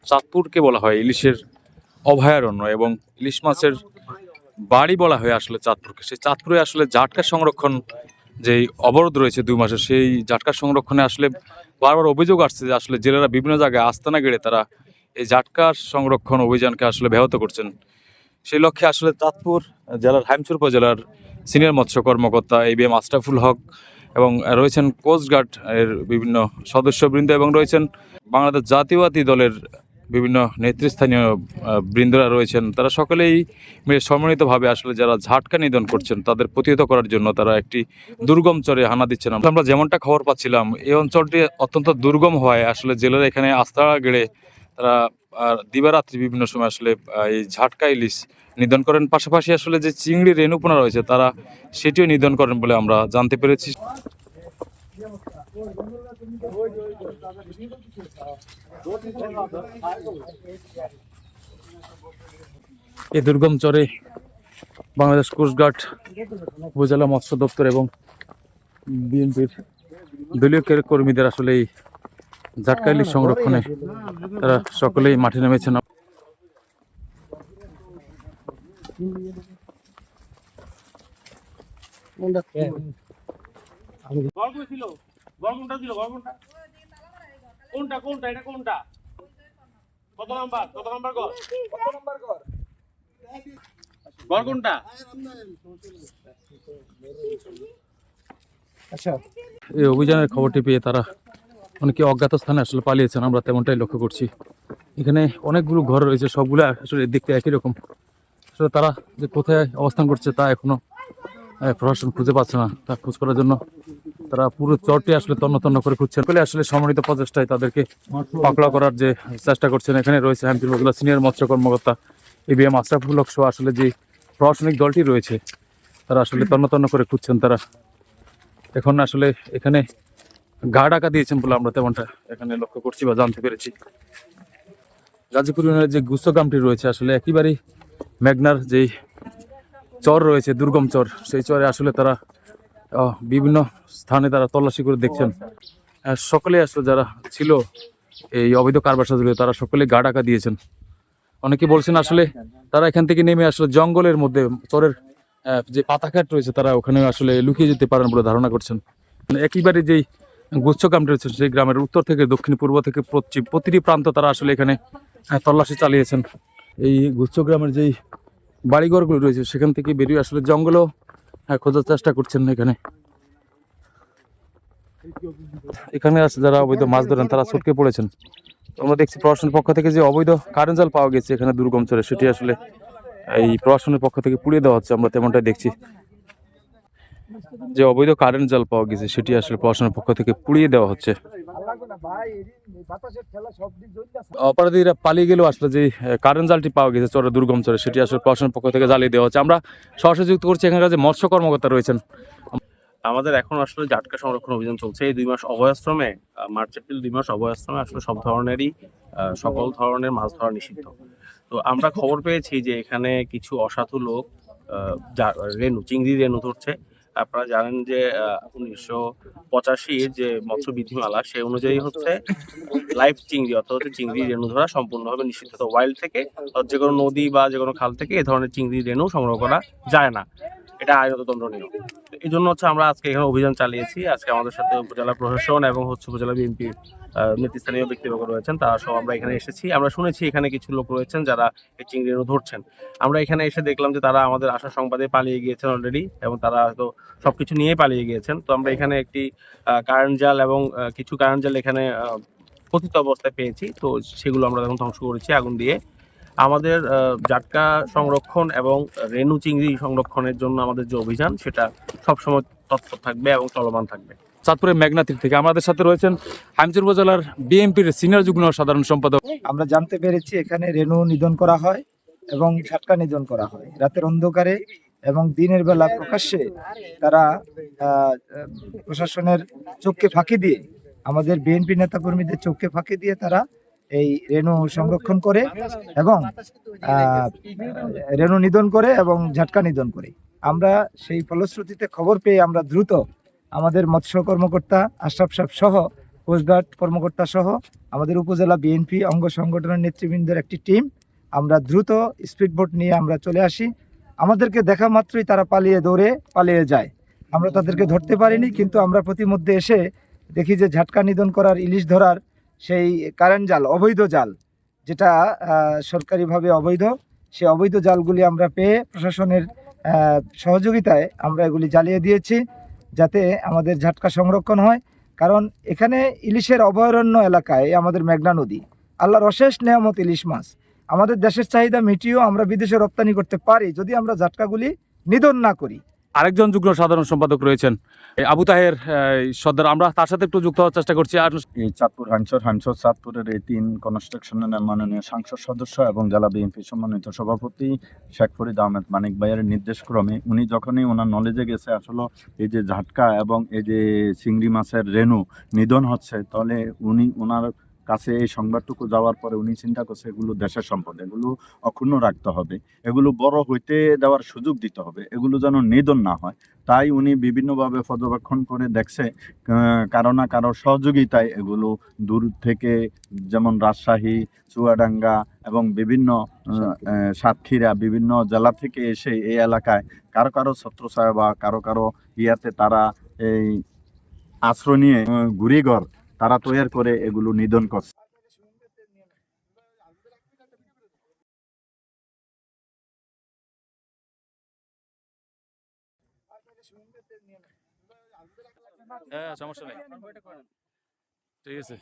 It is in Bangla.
চাঁদপুরকে বলা হয় ইলিশের অভয়ারণ্য এবং ইলিশ মাছের বাড়ি বলা হয় আসলে চাঁদপুরকে। সেই চাঁদপুরে আসলে জাটকা সংরক্ষণ যেই অবরোধ রয়েছে 2 মাসের, সেই জাটকা সংরক্ষণে আসলে বারবার অভিযোগ আসছে যে আসলে জেলেরা বিভিন্ন জায়গায় আস্তানা গেড়ে তারা এই জাটকা সংরক্ষণ অভিযানকে আসলে ব্যাহত করছেন। সেই লক্ষ্যে আসলে চাঁদপুর জেলার হাইমচর উপজেলার সিনিয়র মৎস্য কর্মকর্তা ABM আশরাফুল হক এবং রয়েছেন কোস্টগার্ড এর বিভিন্ন সদস্যবৃন্দ এবং রয়েছেন বাংলাদেশ জাতীয়তাবাদী দলের বিভিন্ন নেতৃস্থানীয় বৃন্দরা রয়েছেন। তারা সকলেই মিলে সম্মিলিতভাবে আসলে যারা ঝাটকা নিধন করছেন তাদের প্রতিহত করার জন্য তারা একটি দুর্গম চরে হানা দিচ্ছেন। আমরা যেমনটা খবর পাচ্ছিলাম, এই অঞ্চলটি অত্যন্ত দুর্গম হওয়ায় আসলে জেলেরা এখানে আস্তানা গেড়ে তারা দিবারাত্রি বিভিন্ন সময় আসলে এই ঝাটকা ইলিশ নিধন করেন। পাশাপাশি আসলে যে চিংড়ি রেণুপোনা রয়েছে তারা সেটিও নিধন করেন বলে আমরা জানতে পেরেছি। এই দুর্গম চরে বাংলাদেশ কোস্টগার্ড, উপজেলা মৎস্য দপ্তর এবং বিএনপির দলীয় কর্মীদের আসলে এই জাটকা ইলিশ সংরক্ষণে তারা সকলেই মাঠে নেমেছেন। এই অভিযানের খবরটি পেয়ে তারা অনেকে অজ্ঞাত স্থানে আসলে পালিয়েছেন, আমরা তেমনটাই লক্ষ্য করছি। এখানে অনেকগুলো ঘর রয়েছে, সবগুলো আসলে দেখতে একই রকম। আসলে তারা যে কোথায় অবস্থান করছে তা এখনো প্রশাসন খুঁজে পাচ্ছে না। তা খোঁজ করার জন্য তারা পুরো চরটি আসলে তন্ন তন্ন করে খুঁজছেন বলে আসলে সম্মিলিত প্রচেষ্টায় তাদেরকে পাকড়াও করার যে চেষ্টা করছেন। এখানে রয়েছে হাইমচর উপজেলা সিনিয়র মৎস্য কর্মকর্তা ABM আশরাফুল হক সহ আসলে যে প্রশাসনিক দলটি রয়েছে তারা আসলে তন্ন তন্ন করে খুঁজছেন। তারা এখন আসলে এখানে গা ডাকা দিয়েছেন বলে আমরা তেমনটা এখানে লক্ষ্য করছি বা জানতে পেরেছি। গাজীপুর ইউনিয়নের যে গুচ্ছ গ্রামটি রয়েছে আসলে একেবারেই মেঘনার যেই চর রয়েছে, দুর্গম চর, সেই চরে আসলে তারা বিভিন্ন স্থানে তারা তল্লাশি করে দেখছেন। সকলে আসলে যারা ছিল এই অবৈধ কারবার সাথে জড়িত তারা সকলে গা ডাকা দিয়েছেন। অনেকে বলছেন আসলে তারা এখান থেকে নেমে আসলে জঙ্গলের মধ্যে চরের যে পাতাঘাট রয়েছে তারা ওখানে আসলে লুকিয়ে যেতে পারেন বলে ধারণা করছেন। একেবারে যেই গুচ্ছ গ্রামটি রয়েছে সেই গ্রামের উত্তর থেকে দক্ষিণ, পূর্ব থেকে পশ্চিম প্রতিটি প্রান্ত তারা আসলে এখানে তল্লাশি চালিয়েছেন। এই গুচ্ছ গ্রামের যেই বাড়িঘরগুলো রয়েছে সেখান থেকে বেরিয়ে আসলে জঙ্গলও খোঁজার চেষ্টা করছেন। এখানে আছে যারা অবৈধ মাছ ধরেন তারা ছটকে পড়েছেন। আমরা দেখছি প্রশাসনের পক্ষ থেকে যে অবৈধ কারেন্ট জাল পাওয়া গেছে এখানে দুর্গম চরে, সেটি আসলে এই প্রশাসনের পক্ষ থেকে পুড়িয়ে দেওয়া হচ্ছে। আমরা তেমনটাই দেখছি যে অবৈধ কারেন্ট জাল পাওয়া গেছে সেটি আসলে প্রশাসনের পক্ষ থেকে পুড়িয়ে দেওয়া হচ্ছে। অপরাধীরা পালিয়ে গেলেও আসলে যে কারেন্ট জালটি পাওয়া গেছে চরে, দুর্গম চরে, সেটি আসলে প্রশাসনের পক্ষ থেকে জ্বালিয়ে দেওয়া হচ্ছে। আমরা সরাসরি যুক্ত করছি এখানকার যে মৎস্য কর্মকর্তা রয়েছেন। আমাদের এখন আসলে জাটকা সংরক্ষণ অভিযান চলছে। এই 2 মাস অভয়াশ্রমে, মার্চ এপ্রিল 2 মাস অভয়াশ্রমে আসলে সব ধরনেরই সকল ধরনের মাছ ধরা নিষিদ্ধ। তো আমরা খবর পেয়েছি যে এখানে কিছু অসাধু লোক চিংড়ি রেণু ধরছে। আপনারা জানেন যে 1985 যে মৎস্য বিধিমালা সে অনুযায়ী হচ্ছে লাইভ চিংড়ি অর্থাৎ চিংড়ি রেণু ধরা সম্পূর্ণভাবে নিষিদ্ধ। তো ওয়াইল্ড থেকে যে কোনো নদী বা যে কোনো খাল থেকে এই ধরনের চিংড়ি রেণু সংগ্রহ করা যায় না, এটা আইনত দণ্ডনীয়। এই জন্য হচ্ছে আমরা আজকে এখানে অভিযান চালিয়েছি। আজকে আমাদের সাথে উপজেলা প্রশাসন এবং উপজেলা বিএনপি নেতৃস্থানীয় ব্যক্তিবর্গ রয়েছেন, তারা সব আমরা এখানে এসেছি। আমরা শুনেছি এখানে কিছু লোক রয়েছেন যারা এই চিংড়ি রেণু ধরছেন। আমরা এখানে এসে দেখলাম যে তারা আমাদের আসার সংবাদে পালিয়ে গিয়েছেন অলরেডি, এবং তারা হয়তো সবকিছু নিয়ে পালিয়ে গিয়েছেন। তো আমরা এখানে একটি কারেন্ট জাল এবং কিছু কারেন্ট জাল এখানে পতিত অবস্থায় পেয়েছি। তো সেগুলো আমরা এখন ধ্বংস করেছি আগুন দিয়ে। আমাদের জাটকা সংরক্ষণ এবং রেণু চিংড়ি সংরক্ষণের জন্য আমাদের যে অভিযান সেটা সবসময় তৎপর থাকবে এবং চলমান থাকবে। চাঁদপুরের মেঘনা তীর থেকে আমাদের সাথে রয়েছেন হাইমচর উপজেলার বিএনপির সিনিয়র যুগ্ম সাধারণ সম্পাদক। আমরা জানতে পেরেছি এখানে রেণু নিধন করা হয় এবং ঝাটকা নিধন করা হয় রাতের অন্ধকারে এবং দিনের বেলা প্রকাশ্যে। তারা প্রশাসনের চোখকে ফাঁকি দিয়ে, আমাদের বিএনপি নেতাকর্মীদের চোখকে ফাঁকি দিয়ে তারা এই রেণু সংরক্ষণ করে এবং রেণু নিধন করে এবং ঝাটকা নিধন করে। আমরা সেই ফলশ্রুতিতে খবর পেয়ে আমরা দ্রুত আমাদের মৎস্য কর্মকর্তা আশরাফ সাহেব সহ কোস্টগার্ড কর্মকর্তা সহ আমাদের উপজেলা বিএনপি অঙ্গ সংগঠনের নেতৃবৃন্দের একটি টিম আমরা দ্রুত স্পিডবোট নিয়ে আমরা চলে আসি। আমাদেরকে দেখা মাত্রই তারা দৌড়ে পালিয়ে যায়। আমরা তাদেরকে ধরতে পারিনি, কিন্তু আমরা প্রতিমধ্যে এসে দেখি যে ঝাটকা নিধন করার ইলিশ ধরার সেই কারেন্ট জাল, অবৈধ জাল, যেটা সরকারিভাবে অবৈধ, সেই অবৈধ জালগুলি আমরা পেয়ে প্রশাসনের সহযোগিতায় আমরা এগুলি জ্বালিয়ে দিয়েছি, যাতে আমাদের ঝাটকা সংরক্ষণ হয়। কারণ এখানে ইলিশের অভয়ারণ্য এলাকায় আমাদের মেঘনা নদী, আল্লাহর অশেষ নেয়ামত ইলিশ মাছ। আমাদের দেশের চাহিদা মিটিয়েও আমরা বিদেশে রপ্তানি করতে পারি যদি আমরা ঝাটকাগুলি নিধন না করি। আরেকজন যুগ্ম সাধারণ সম্পাদক রয়েছেন এই আবু তাহের সর্দার, আমরা তার সাথে একটু যুক্ত হওয়ার চেষ্টা করছি। আর এই চাঁদপুর হাঞ্চর চাঁদপুরের এই 3 কনস্ট্রাকশনের মাননীয় সংসদ সদস্য এবং জেলা বিএনপি সম্মানিত সভাপতি শেখ ফরিদ আহমেদ মানিক ভাইয়ের নির্দেশক্রমে উনি যখনই ওনার নলেজে গেছে আসলে এই যে ঝাটকা এবং এই যে চিংড়ি মাছের রেণু নিধন হচ্ছে, তাহলে উনি ওনার কাছে এই সংবাদটুকু যাওয়ার পরে উনি চিন্তা করছে এগুলো দেশের সম্পদ, এগুলো অক্ষুণ্ণ রাখতে হবে, এগুলো বড় হইতে দেওয়ার সুযোগ দিতে হবে, এগুলো যেন নিধন না হয়। তাই উনি বিভিন্নভাবে পর্যবেক্ষণ করে দেখছে কারো না কারো সহযোগিতায় এগুলো দূর থেকে, যেমন রাজশাহী, চুয়াডাঙ্গা এবং বিভিন্ন সাতক্ষীরা, বিভিন্ন জেলা থেকে এসে এই এলাকায় কারো কারো ছত্রছায়া বা কারো কারো ইয়াতে তারা এই আশ্রয় নিয়ে ঘুরিঘর তারা তৈরি করে এগুলো নিধন করছে। সমস্যা নেই, ঠিক আছে।